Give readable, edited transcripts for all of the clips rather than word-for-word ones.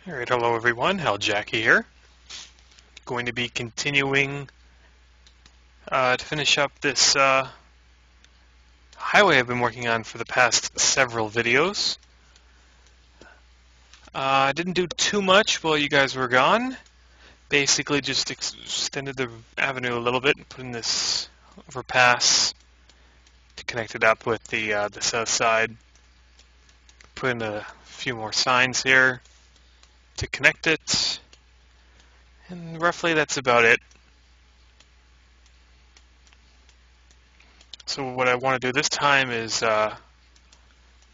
Alright, hello everyone, Hal Jackie here. Going to be continuing to finish up this highway I've been working on for the past several videos. I didn't do too much while you guys were gone. Basically just extended the avenue a little bit and put in this overpass to connect it up with the south side. Put in a few more signs here to connect it. And roughly that's about it. So what I want to do this time is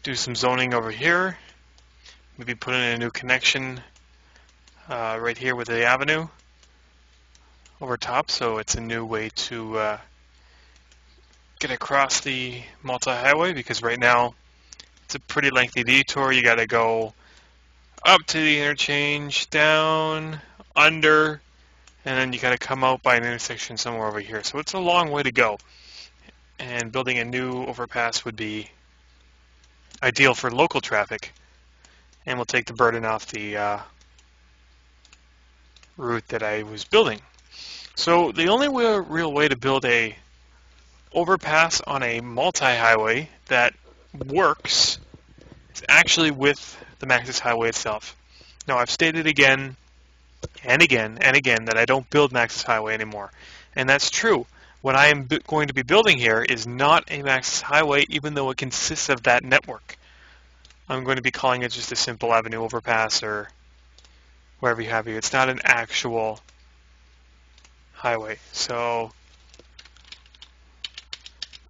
do some zoning over here. Maybe put in a new connection right here with the avenue over top, so it's a new way to get across the multi-highway, because right now it's a pretty lengthy detour. You got to go up to the interchange, down, under, and then you got to come out by an intersection somewhere over here. So it's a long way to go, and building a new overpass would be ideal for local traffic, and will take the burden off the route that I was building. So the only real way to build a overpass on a multi-highway that works is actually with the Maxis highway itself. Now, I've stated again and again and again that I don't build Maxis highway anymore, and that's true. What I am going to be building here is not a Maxis highway, even though it consists of that network. I'm going to be calling it just a simple avenue overpass, or wherever you have it. It's not an actual highway. So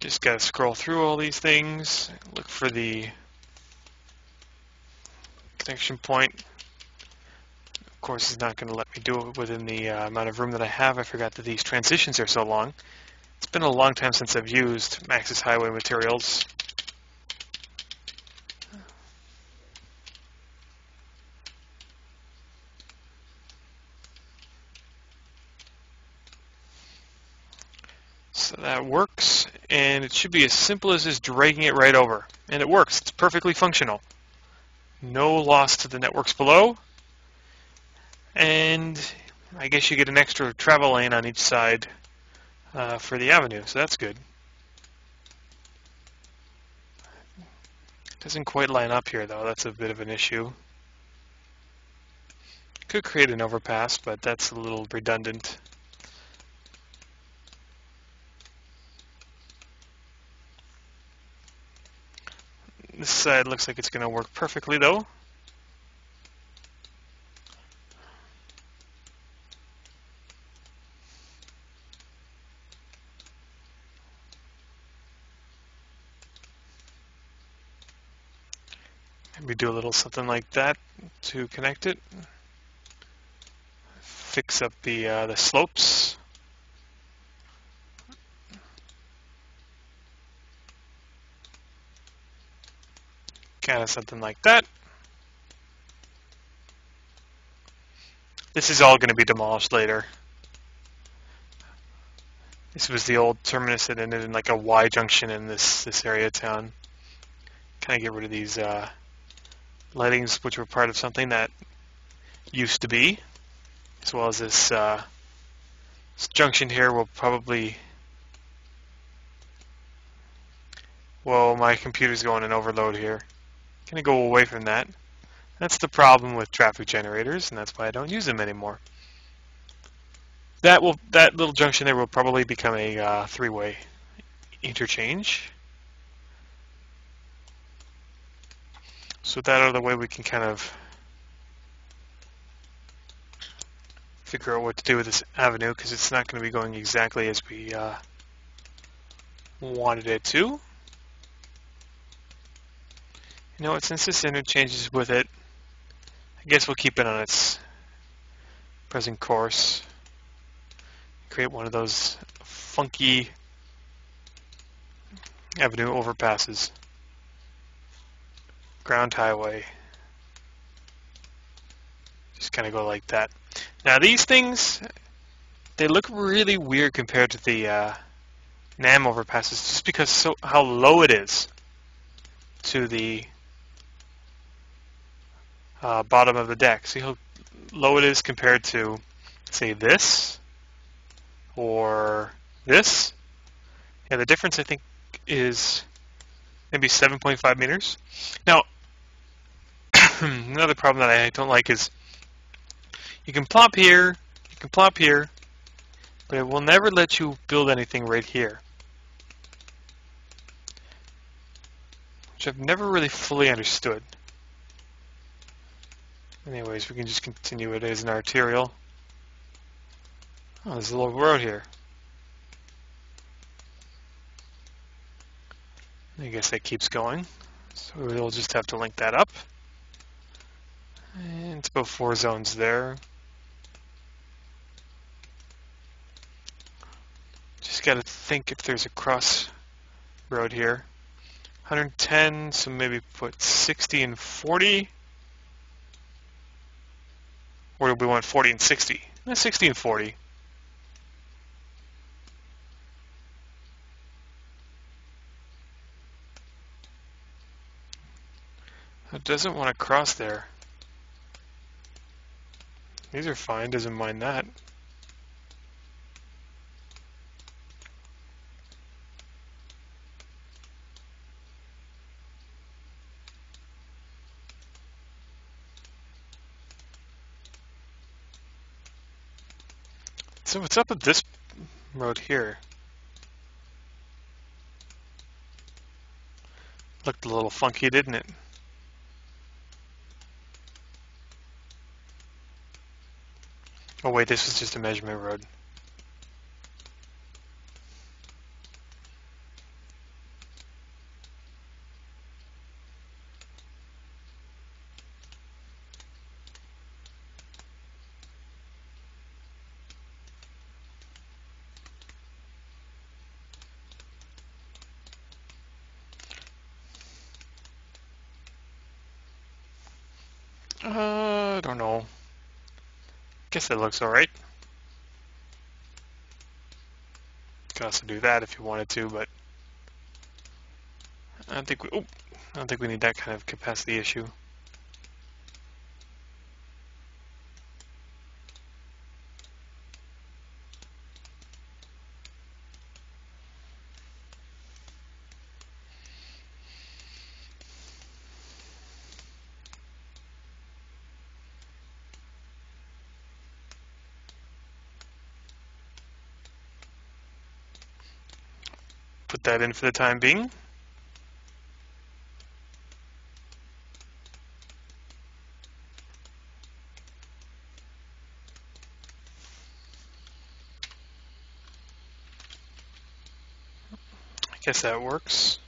just got to scroll through all these things, look for the connection point. Of course, it's not going to let me do it within the amount of room that I have. I forgot that these transitions are so long. It's been a long time since I've used Maxis highway materials. So that works, and it should be as simple as just dragging it right over. And it works. It's perfectly functional. No loss to the networks below. And I guess you get an extra travel lane on each side for the avenue, so that's good. Doesn't quite line up here, though. That's a bit of an issue. Could create an overpass, but that's a little redundant. This side looks like it's going to work perfectly, though. Maybe do a little something like that to connect it. Fix up the slopes. Kind of something like that. This is all going to be demolished later. This was the old terminus that ended in like a Y junction in this area of town. Kind of get rid of these lightings, which were part of something that used to be, as well as this junction here will probably... Whoa, my computer's going in overload here. Gonna go away from that. That's the problem with traffic generators, and that's why I don't use them anymore. That little junction there will probably become a three-way interchange. So with that out of the way, we can kind of figure out what to do with this avenue, because it's not going to be going exactly as we wanted it to. You know what, since this interchanges with it, I guess we'll keep it on its present course. Create one of those funky avenue overpasses. Ground highway. Just kind of go like that. Now these things, they look really weird compared to the NAM overpasses, just because how low it is to the bottom of the deck. See how low it is compared to, say, this or this? Yeah, the difference I think is maybe 7.5 meters. Now, another problem that I don't like is you can plop here, but it will never let you build anything right here, which I've never really fully understood. Anyways, we can just continue it as an arterial. Oh, there's a little road here. I guess that keeps going. So we'll just have to link that up. And it's about 4 zones there. Just got to think if there's a cross road here. 110, so maybe put 60 and 40. Or do we want 40 and 60? 60 and 40. It doesn't want to cross there. These are fine, doesn't mind that. So what's up with this road here? Looked a little funky, didn't it? Oh wait, this was just a measurement road. I don't know. Guess that looks alright. Could also do that if you wanted to, but I don't think we need that kind of capacity issue. Put that in for the time being. I guess that works.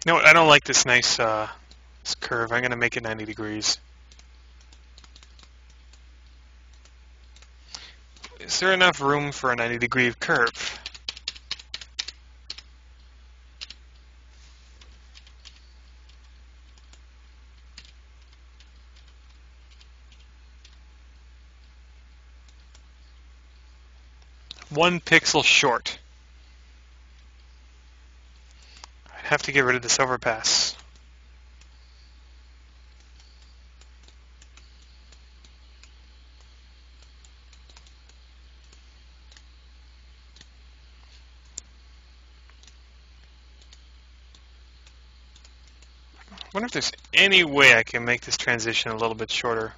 You know what? I don't like this nice this curve. I'm going to make it 90 degrees. Is there enough room for a 90-degree curve? One pixel short. I'd have to get rid of this overpass. I wonder if there's any way I can make this transition a little bit shorter.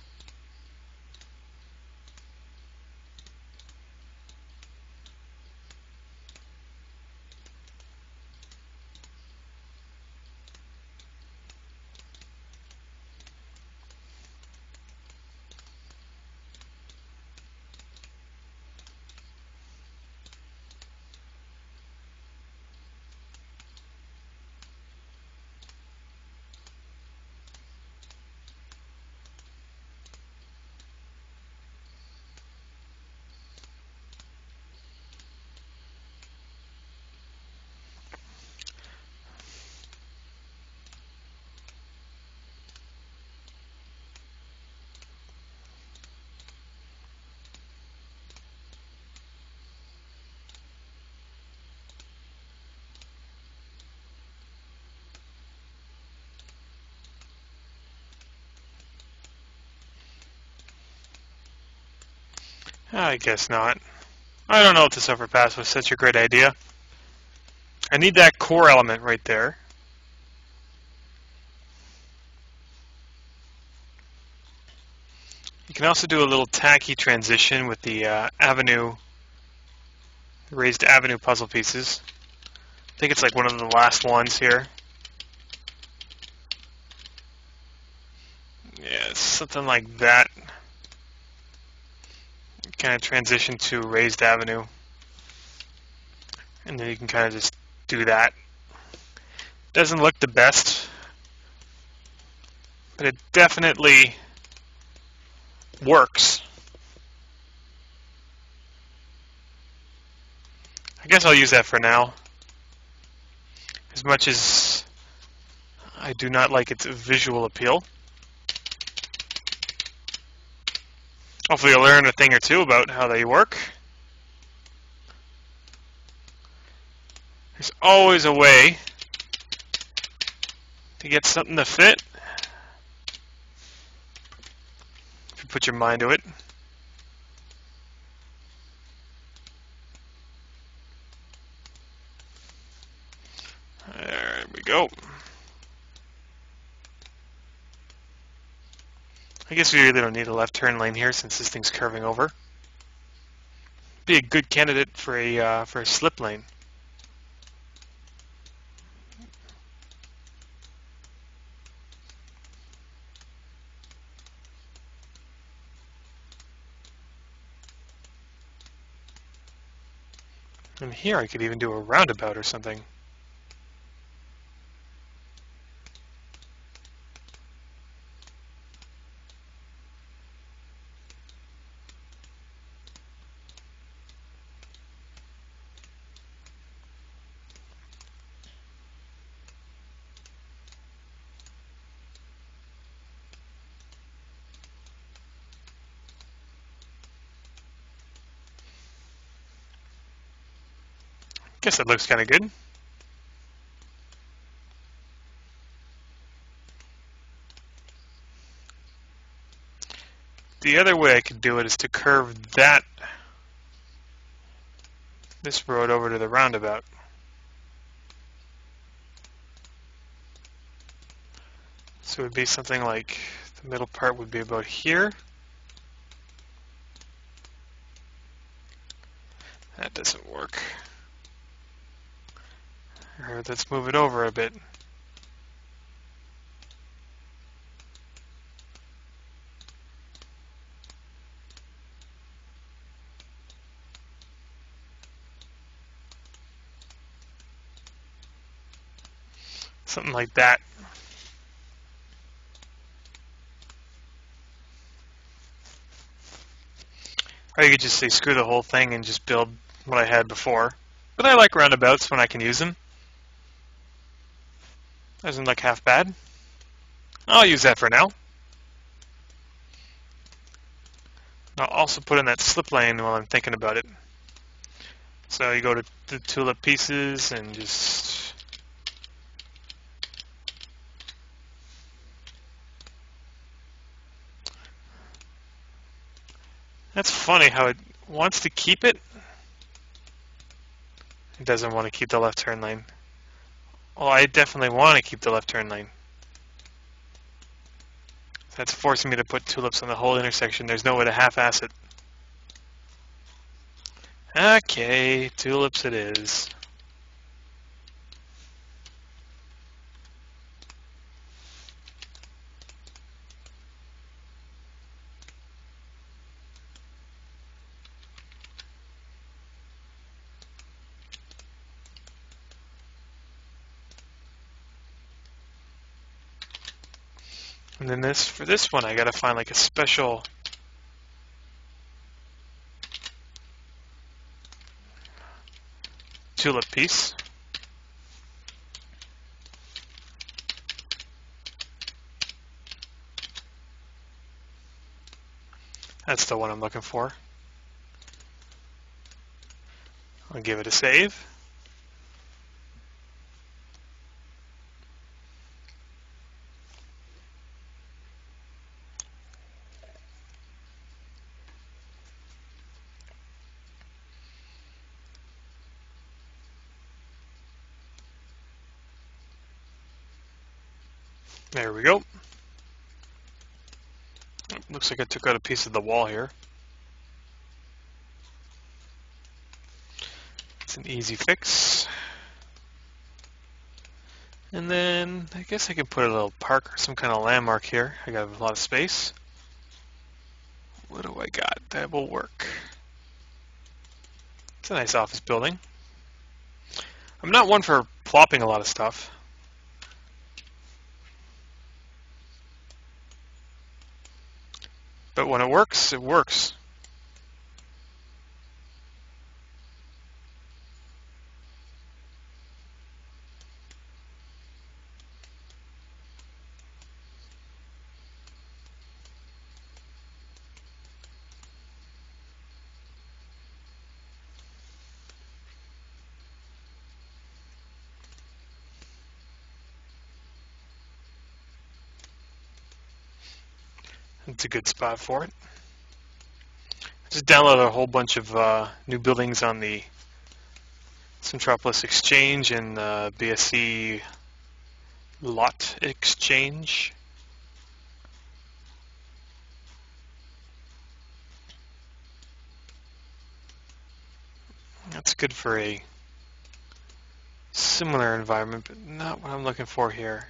I guess not. I don't know if this overpass was such a great idea. I need that core element right there. You can also do a little tacky transition with the raised avenue puzzle pieces. I think it's like one of the last ones here. Yeah, something like that. Kind of transition to raised avenue. And then you can kind of just do that. Doesn't look the best, but it definitely works. I guess I'll use that for now. As much as I do not like its visual appeal. Hopefully you'll learn a thing or two about how they work. There's always a way to get something to fit if you put your mind to it. There we go. I guess we really don't need a left turn lane here since this thing's curving over. Be a good candidate for a slip lane. And here I could even do a roundabout or something. Guess that looks kind of good. The other way I could do it is to curve this road over to the roundabout. So it would be something like the middle part would be about here. That doesn't work. Or let's move it over a bit. Something like that. Or you could just say screw the whole thing and just build what I had before. But I like roundabouts when I can use them. Doesn't look half bad. I'll use that for now. I'll also put in that slip lane while I'm thinking about it. So you go to the tulip pieces and just... That's funny how it wants to keep it. It doesn't want to keep the left turn lane. Well, I definitely want to keep the left turn lane. That's forcing me to put tulips on the whole intersection. There's no way to half-ass it. Okay, tulips it is. And then for this one, I gotta find like a special tulip piece. That's the one I'm looking for. I'll give it a save. There we go. Looks like I took out a piece of the wall here. It's an easy fix. And then I guess I could put a little park or some kind of landmark here. I got a lot of space. What do I got that will work? It's a nice office building. I'm not one for plopping a lot of stuff. But when it works, it works. It's a good spot for it. I just downloaded a whole bunch of new buildings on the Centropolis Exchange and BSC Lot Exchange. That's good for a similar environment, but not what I'm looking for here.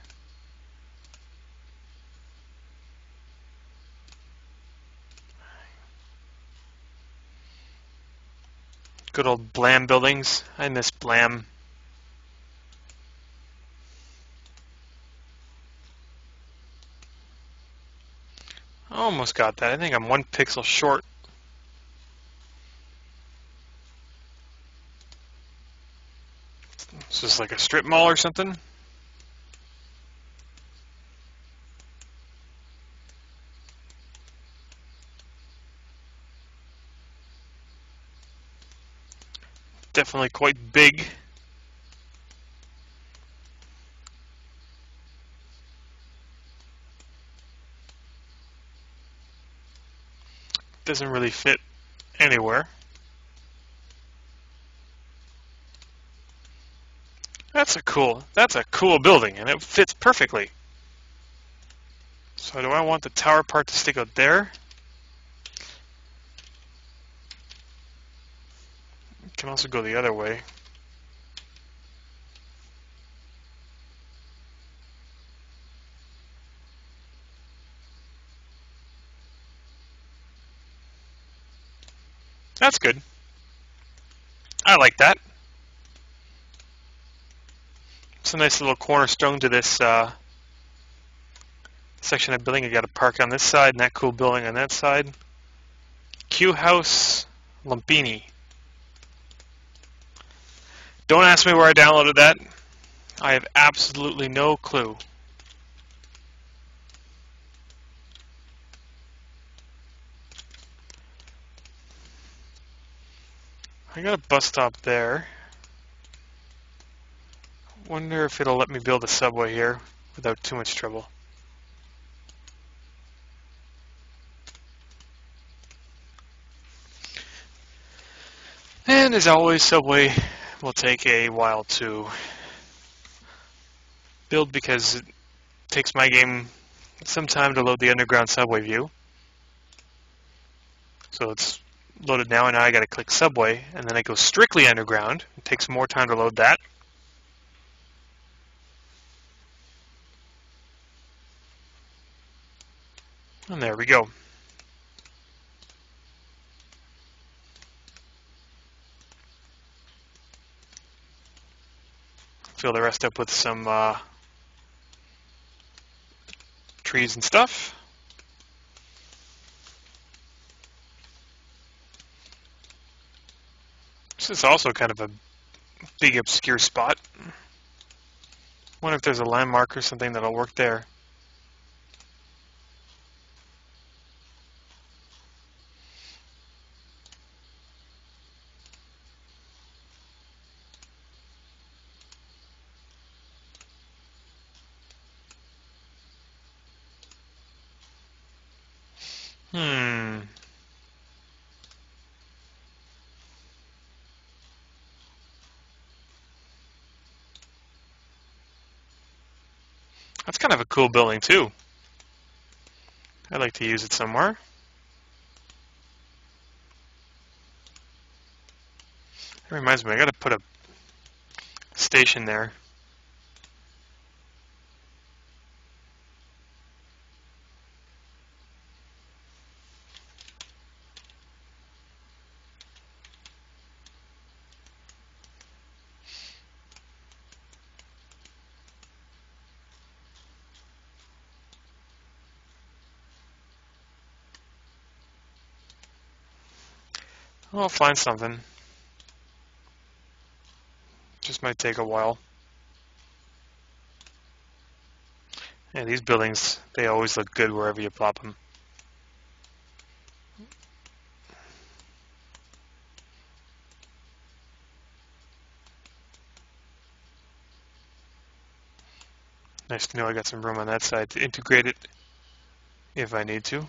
Good old Blam buildings. I miss Blam. Almost got that. I think I'm 1 pixel short. Is this like a strip mall or something? Definitely quite big. Doesn't really fit anywhere. That's a cool building, and it fits perfectly. So do I want the tower part to stick out there? It can also go the other way. That's good. I like that. It's a nice little cornerstone to this section of building. You got a park on this side and that cool building on that side. Q House Lumpini. Don't ask me where I downloaded that. I have absolutely no clue. I got a bus stop there. Wonder if it'll let me build a subway here without too much trouble. And as always, subway will take a while to build because it takes my game some time to load the underground subway view. So it's loaded now, and now I got to click subway, and then it goes strictly underground. It takes more time to load that. And there we go. Fill the rest up with some trees and stuff. This is also kind of a big obscure spot. Wonder if there's a landmark or something that'll work there. That's kind of a cool building too. I'd like to use it somewhere. That reminds me, I gotta put a station there. I'll find something. Just might take a while. Yeah, these buildings, they always look good wherever you plop them. Nice to know I got some room on that side to integrate it if I need to.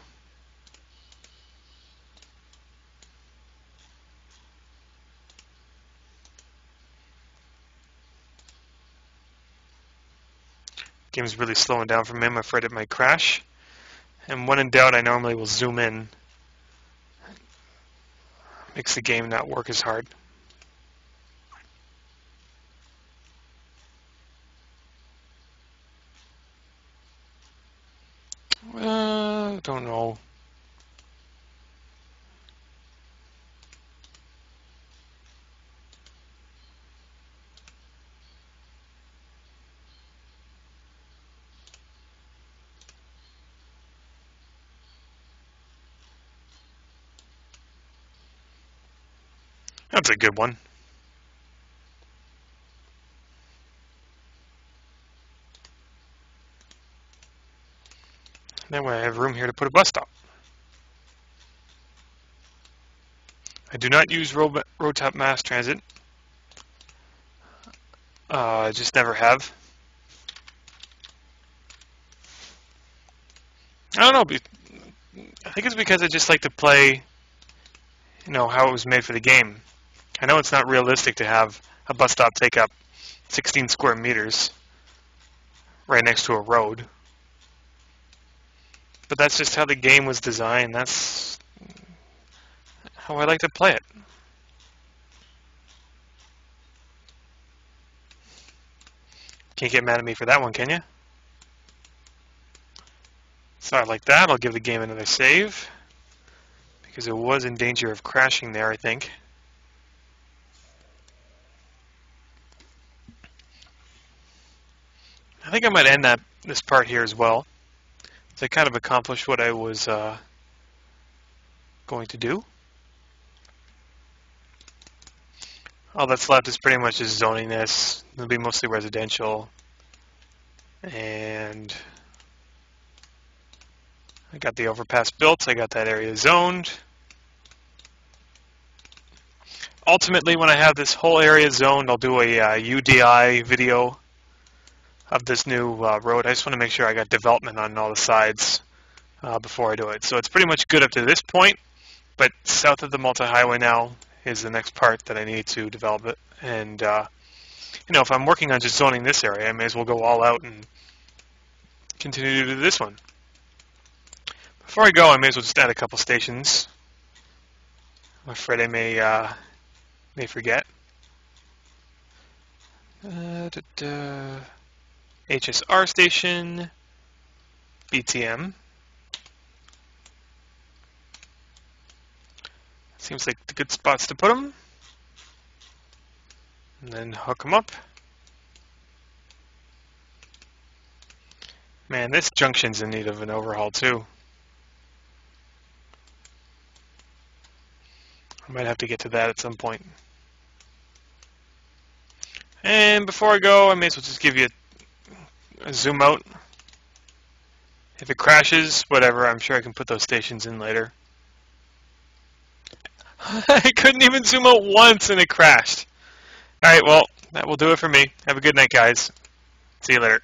Game's really slowing down for me. I'm afraid it might crash. And when in doubt, I normally will zoom in. Makes the game not work as hard. Don't know. That's a good one. That way I have room here to put a bus stop. I do not use road top mass transit. I just never have. I don't know. I think it's because I just like to play, how it was made for the game. I know it's not realistic to have a bus stop take up 16 square meters right next to a road. But that's just how the game was designed. That's how I like to play it. Can't get mad at me for that one, can you? So like that, I'll give the game another save because it was in danger of crashing there, I think. I think I might end this part here as well. So I kind of accomplished what I was going to do. All that's left is pretty much just zoning this. It'll be mostly residential. And I got the overpass built. I got that area zoned. Ultimately, when I have this whole area zoned, I'll do a UDI video of this new road. I just want to make sure I got development on all the sides before I do it. So it's pretty much good up to this point, but south of the multi-highway now is the next part that I need to develop it. And, if I'm working on just zoning this area, I may as well go all out and continue to do this one. Before I go, I may as well just add a couple stations. I'm afraid I may forget. HSR station, BTM. Seems like the good spots to put them. And then hook them up. Man, this junction's in need of an overhaul too. I might have to get to that at some point. And before I go, I may as well just give you a zoom out. If it crashes, whatever, I'm sure I can put those stations in later. I couldn't even zoom out once and it crashed. Alright, well, that will do it for me. Have a good night, guys. See you later.